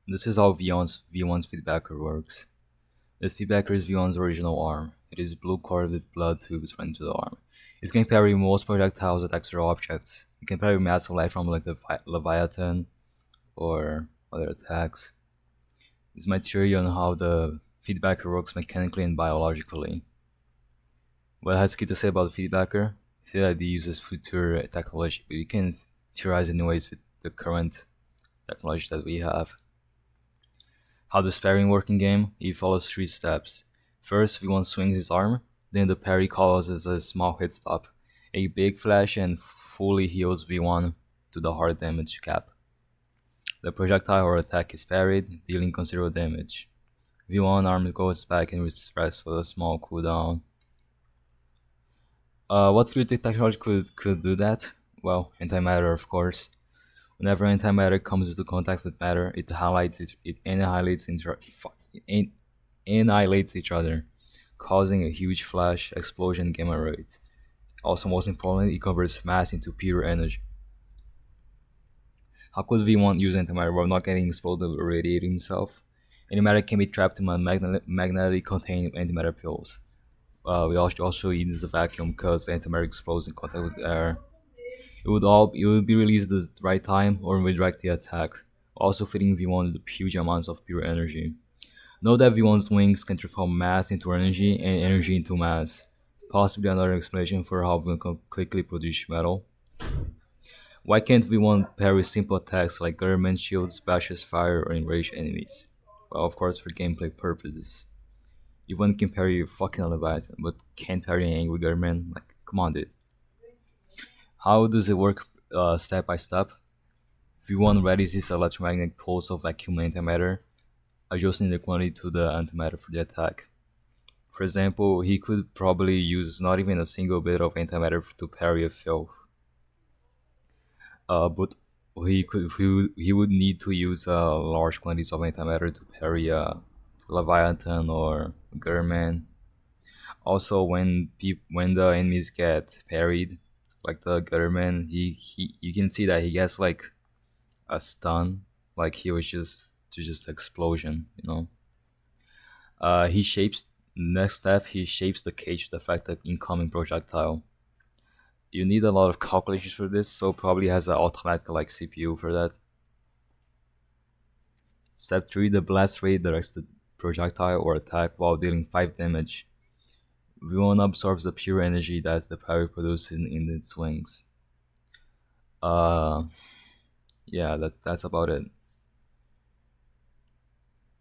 This is how V1's feedbacker works. This feedbacker is V1's original arm. It is blue colored with blood tubes running to the arm. It can parry most projectiles at extra objects. It can parry massive life from like the Leviathan or other attacks. It's my theory on how the feedbacker works mechanically and biologically. What has Kid to say about the feedbacker? The idea uses future technology, but you can theorize anyways with the current technology that we have. How does parrying work in game? He follows three steps. First, V1 swings his arm, then the parry causes a small hit stop, a big flash, and fully heals V1 to the hard damage cap. The projectile or attack is parried, dealing considerable damage. V1 arm goes back and rests for a small cooldown. What future technology could do that? Well, antimatter, of course. Whenever antimatter comes into contact with matter, it annihilates each other, causing a huge flash, explosion, gamma rays. Also, most importantly, it converts mass into pure energy. How could V1 use antimatter while not getting exploded or radiating himself? Antimatter can be trapped in magnetically contained antimatter pills. We also use the vacuum because antimatter explodes in contact with air. It would be released at the right time or redirect the attack, also feeding V1 with huge amounts of pure energy. Note that V1's wings can transform mass into energy and energy into mass, possibly another explanation for how V1 can quickly produce metal. Why can't V1 parry simple attacks like government shields, bashes fire, or enrage enemies? Well, of course, for gameplay purposes. V1 can parry a fucking Leviathan, but can't parry an angry government? Like, come on, dude. How does it work step by step? V1 readies his electromagnetic pulse of vacuum antimatter, adjusting the quantity to the antimatter for the attack. For example, he could probably use not even a single bit of antimatter to parry a filth, but he would need to use large quantities of antimatter to parry a Leviathan or German. Also, when the enemies get parried, like the Gutterman, he you can see that he gets like a stun, like he was just explosion, you know. He shapes Next step. He shapes the cage to affect the incoming projectile. You need a lot of calculations for this, so probably has an automatic like CPU for that. Step 3, the blast rate directs the projectile or attack while dealing 5 damage. V1 absorbs the pure energy that the parry produces in its wings. Uh, yeah, that's about it.